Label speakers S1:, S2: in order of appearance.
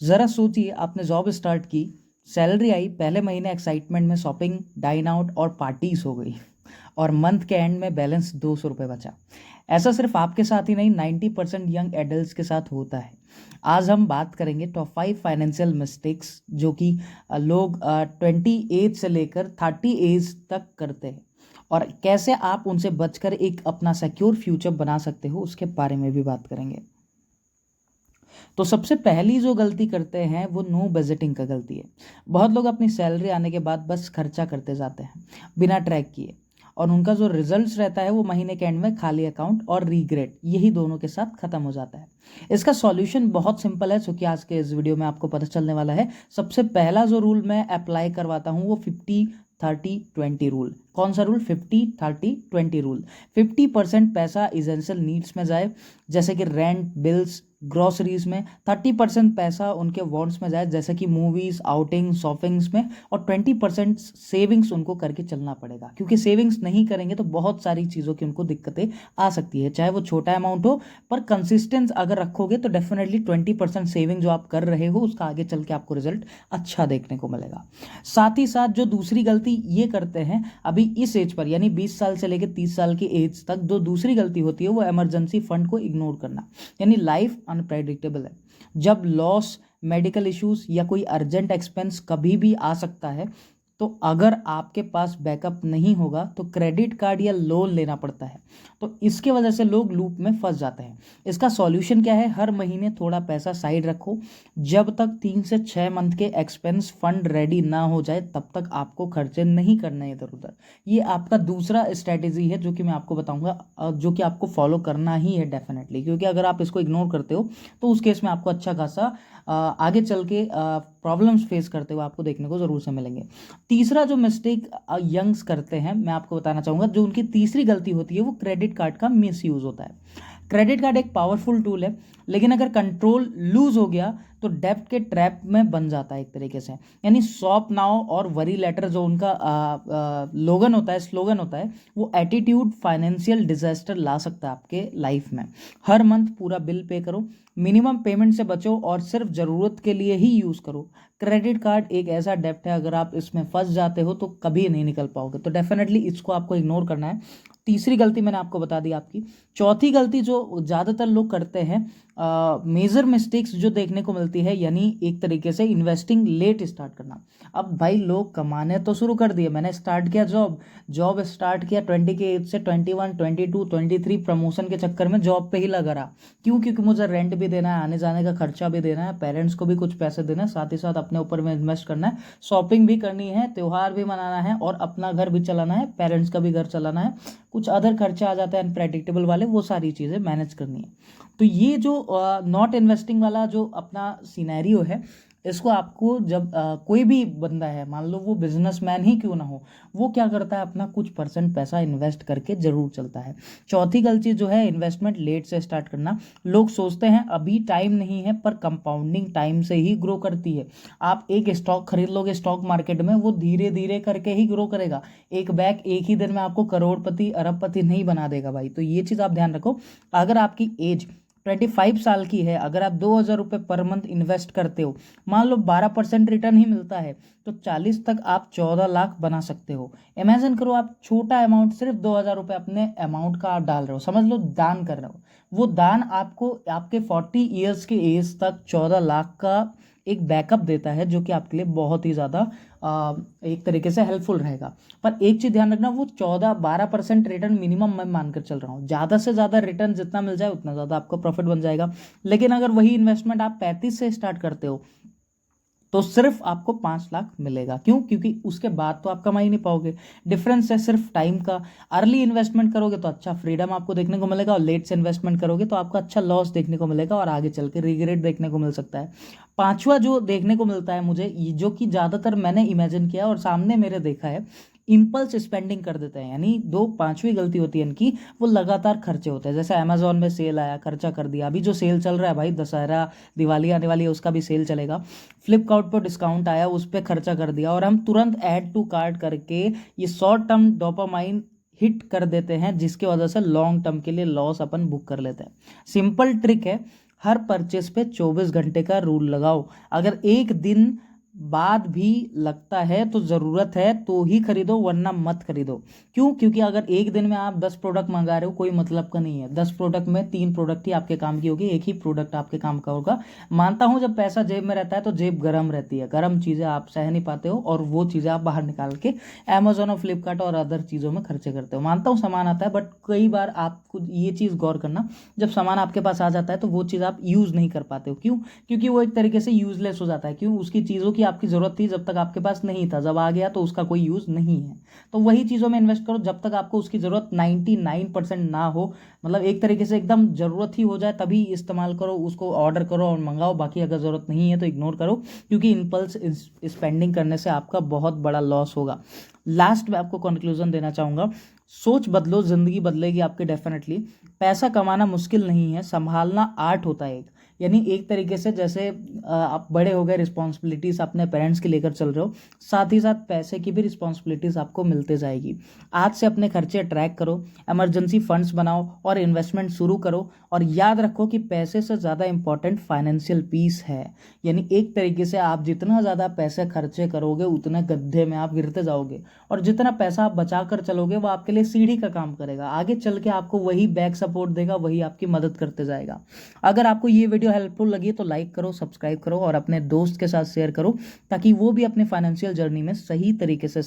S1: ज़रा सोचिए, आपने जॉब स्टार्ट की, सैलरी आई, पहले महीने एक्साइटमेंट में शॉपिंग, डाइन आउट और पार्टीज हो गई और मंथ के एंड में बैलेंस 200 रुपये बचा। ऐसा सिर्फ आपके साथ ही नहीं, 90% यंग एडल्ट्स के साथ होता है। आज हम बात करेंगे टॉप 5 फाइनेंशियल मिस्टेक्स जो कि लोग 20 एज से लेकर 30 एज तक करते हैं, और कैसे आप उनसे बचकर एक अपना सिक्योर फ्यूचर बना सकते हो, उसके बारे में भी बात करेंगे। तो सबसे पहली जो गलती करते हैं वो नो बजटिंग का गलती है। बहुत लोग अपनी सैलरी आने के बाद बस खर्चा करते जाते हैं बिना ट्रैक किए, और उनका जो रिजल्ट्स रहता है वो महीने के एंड में खाली अकाउंट और रीग्रेट, यही दोनों के साथ खत्म हो जाता है। इसका सॉल्यूशन बहुत सिंपल है, जो कि आज के इस वीडियो में आपको पता चलने वाला है। सबसे पहला जो रूल मैं अप्लाई करवाता हूँ वो 50-30-20 रूल। कौन सा रूल? 50-30-20 रूल। 50% पैसा इसेंशियल नीड्स में जाए, जैसे कि रेंट, बिल्स, ग्रॉसरीज में। 30% पैसा उनके वॉन्ट्स में जाए, जैसे कि मूवीज, आउटिंग, शॉपिंग्स में। और 20% सेविंग्स उनको करके चलना पड़ेगा, क्योंकि सेविंग्स नहीं करेंगे तो बहुत सारी चीज़ों की उनको दिक्कतें आ सकती है, चाहे वो छोटा अमाउंट हो। पर कंसिस्टेंस अगर रखोगे तो डेफिनेटली 20% सेविंग जो आप कर रहे हो उसका आगे चल के आपको रिजल्ट अच्छा देखने को मिलेगा। साथ ही साथ जो दूसरी गलती ये करते हैं अभी इस एज पर, यानी 20 साल से लेकर 30 साल की एज तक, जो दूसरी गलती होती है वो इमरजेंसी फंड को इग्नोर करना। यानी लाइफ अनप्रेडिक्टेबल है, जब लॉस, मेडिकल इश्यूज या कोई अर्जेंट एक्सपेंस कभी भी आ सकता है। तो अगर आपके पास बैकअप नहीं होगा तो क्रेडिट कार्ड या लोन लेना पड़ता है। तो इसके वजह से लोग लूप में फंस जाते हैं। इसका सॉल्यूशन क्या है? हर महीने थोड़ा पैसा साइड रखो। जब तक 3 से 6 मंथ के एक्सपेंस फंड रेडी ना हो जाए तब तक आपको खर्चे नहीं करने इधर उधर। ये आपका दूसरा स्ट्रैटेजी है जो कि मैं आपको बताऊंगा, जो कि आपको फॉलो करना ही है डेफिनेटली, क्योंकि अगर आप इसको इग्नोर करते हो तो उस केस में आपको अच्छा खासा आगे चल के प्रॉब्लम्स फेस करते हुए आपको देखने को ज़रूर से मिलेंगे। तीसरा जो मिस्टेक यंग्स करते हैं, मैं आपको बताना चाहूँगा, जो उनकी तीसरी गलती होती है वो क्रेडिट कार्ड का मिस यूज़ होता है। क्रेडिट कार्ड एक पावरफुल टूल है, लेकिन अगर कंट्रोल लूज हो गया तो डेब्ट के ट्रैप में बन जाता है एक तरीके से। यानी शॉप नाउ और वरी लेटर जो उनका लोगन होता है, स्लोगन होता है, वो एटीट्यूड फाइनेंशियल डिजास्टर ला सकता है आपके लाइफ में। हर मंथ पूरा बिल पे करो, मिनिमम पेमेंट से बचो और सिर्फ ज़रूरत के लिए ही यूज़ करो। क्रेडिट कार्ड एक ऐसा डेब्ट है, अगर आप इसमें फंस जाते हो तो कभी नहीं निकल पाओगे। तो डेफिनेटली इसको आपको इग्नोर करना है। तीसरी गलती मैंने आपको बता दी आपकी। चौथी गलती जो ज़्यादातर लोग करते हैं, मेजर मिस्टेक्स जो देखने को मिलती है, यानी एक तरीके से इन्वेस्टिंग लेट स्टार्ट करना। अब भाई लोग कमाने तो शुरू कर दिए, मैंने स्टार्ट किया जॉब स्टार्ट किया 20 के एज से, 21, 22, 23 प्रमोशन के चक्कर में जॉब पे ही लगा रहा। क्यों? क्योंकि मुझे रेंट भी देना है, आने जाने का खर्चा भी देना है, पेरेंट्स को भी कुछ पैसे देना है, साथ ही साथ अपने ऊपर में इन्वेस्ट करना है, शॉपिंग भी करनी है, त्यौहार भी मनाना है, और अपना घर भी चलाना है, पेरेंट्स का भी घर चलाना है। कुछ अदर खर्चे आ जाते हैं अनप्रेडिक्टेबल वाले, वो सारी चीज़ें मैनेज करनी है। तो ये जो नॉट इन्वेस्टिंग वाला जो अपना सिनेरियो है, इसको आपको जब कोई भी बंदा है, मान लो वो बिजनेसमैन ही क्यों ना हो, वो क्या करता है, अपना कुछ परसेंट पैसा इन्वेस्ट करके जरूर चलता है। चौथी गलती जो है, इन्वेस्टमेंट लेट से स्टार्ट करना। लोग सोचते हैं अभी टाइम नहीं है, पर कंपाउंडिंग टाइम से ही ग्रो करती है। आप एक स्टॉक खरीद लोगे स्टॉक मार्केट में, वो धीरे धीरे करके ही ग्रो करेगा। एक बैग एक ही दिन में आपको करोड़पति अरबपति नहीं बना देगा भाई। तो ये चीज़ आप ध्यान रखो। अगर आपकी एज 25 साल की है, अगर आप 2,000 रुपये पर मंथ इन्वेस्ट करते हो, मान लो 12% रिटर्न ही मिलता है, तो 40 तक आप 14 लाख बना सकते हो। इमेजिन करो, आप छोटा अमाउंट, सिर्फ 2,000 रुपये अपने अमाउंट का आप डाल रहे हो, समझ लो दान कर रहे हो। वो दान आपको आपके 40 ईयर्स के एज तक 14 लाख का एक बैकअप देता है, जो कि आपके लिए बहुत ही ज़्यादा एक तरीके से हेल्पफुल रहेगा। पर एक चीज़ ध्यान रखना, वो 14-12% रिटर्न मिनिमम मैं मानकर चल रहा हूँ। ज़्यादा से ज़्यादा रिटर्न जितना मिल जाए उतना ज़्यादा आपको प्रॉफिट बन जाएगा। लेकिन अगर वही इन्वेस्टमेंट आप 35 से स्टार्ट करते हो तो सिर्फ आपको 5 लाख मिलेगा। क्यों? क्योंकि उसके बाद तो आप कमा ही नहीं पाओगे। डिफरेंस है सिर्फ टाइम का। अर्ली इन्वेस्टमेंट करोगे तो अच्छा फ्रीडम आपको देखने को मिलेगा, और लेट से इन्वेस्टमेंट करोगे तो आपको अच्छा लॉस देखने को मिलेगा, और आगे चल के रिग्रेट देखने को मिल सकता है। पांचवा जो देखने को मिलता है मुझे, जो कि ज़्यादातर मैंने इमेजिन किया और सामने मेरे देखा है, इम्पल्स स्पेंडिंग कर देते हैं। यानी दो पांचवी गलती होती है इनकी, वो लगातार खर्चे होते हैं। जैसे अमेजोन में सेल आया, खर्चा कर दिया। अभी जो सेल चल रहा है भाई, दशहरा दिवाली आने वाली है, उसका भी सेल चलेगा। फ्लिपकार्ट पर डिस्काउंट आया, उस पर खर्चा कर दिया, और हम तुरंत ऐड टू कार्ट करके ये शॉर्ट टर्म डोपामाइन हिट कर देते हैं, जिसकी वजह से लॉन्ग टर्म के लिए लॉस अपन बुक कर लेते हैं। सिंपल ट्रिक है, हर परचेस पे 24 घंटे का रूल लगाओ। अगर एक दिन बाद भी लगता है तो ज़रूरत है तो ही खरीदो, वरना मत खरीदो। क्यों? क्योंकि अगर एक दिन में आप 10 प्रोडक्ट मंगा रहे हो, कोई मतलब का नहीं है। 10 प्रोडक्ट में 3 प्रोडक्ट ही आपके काम की होगी, एक ही प्रोडक्ट आपके काम का होगा। मानता हूं जब पैसा जेब में रहता है तो जेब गर्म रहती है, गर्म चीज़ें आप सह नहीं पाते हो और वो चीज़ें आप बाहर निकाल के अमेजोन और फ्लिपकार्ट और अदर चीज़ों में खर्चे करते हो। मानता हूँ सामान आता है, बट कई बार आपको ये चीज़ गौर करना, जब सामान आपके पास आ जाता है तो वो चीज़ आप यूज़ नहीं कर पाते हो। क्यों? क्योंकि वो एक तरीके से यूजलेस हो जाता है। क्यों? उसकी चीज़ों की आपकी ज़रूरत थी जब तक आपके पास नहीं था, जब आ गया तो उसका कोई यूज़ नहीं है। तो वही चीज़ों में इन्वेस्ट करो जब तक आपको उसकी ज़रूरत 99% ना हो, मतलब एक तरीके से एकदम ज़रूरत ही हो जाए तभी इस्तेमाल करो, उसको ऑर्डर करो और मंगाओ। बाकी अगर ज़रूरत नहीं है तो इग्नोर करो, क्योंकि इम्पल्स स्पेंडिंग करने से आपका बहुत बड़ा लॉस होगा। लास्ट में आपको कंक्लूजन देना चाहूँगा, सोच बदलो, ज़िंदगी बदलेगी आपकी डेफिनेटली। पैसा कमाना मुश्किल नहीं है, संभालना आर्ट होता है एक। यानी एक तरीके से जैसे आप बड़े हो गए, रिस्पॉन्सिबिलिटीज़ अपने पेरेंट्स की लेकर चल रहे हो, साथ ही साथ पैसे की भी रिस्पॉन्सिबिलिटीज़ आपको मिलते जाएगी। आज से अपने खर्चे ट्रैक करो, इमरजेंसी फंड्स बनाओ और इन्वेस्टमेंट शुरू करो। और याद रखो कि पैसे से ज़्यादा इंपॉर्टेंट फाइनेंशियल पीस है। यानी एक तरीके से आप जितना ज़्यादा पैसे खर्चे करोगे उतने गड्ढे में आप गिरते जाओगे, और जितना पैसा आप बचा कर चलोगे वो आपके लिए सीढ़ी का काम करेगा। आगे चल के आपको वही बैक सपोर्ट देगा, वही आपकी मदद करते जाएगा। अगर आपको ये वीडियो हेल्पफुल लगी तो लाइक करो, सब्सक्राइब करो और अपने दोस्त के साथ शेयर करो, ताकि वो भी अपने फाइनेंशियल जर्नी में सही तरीके से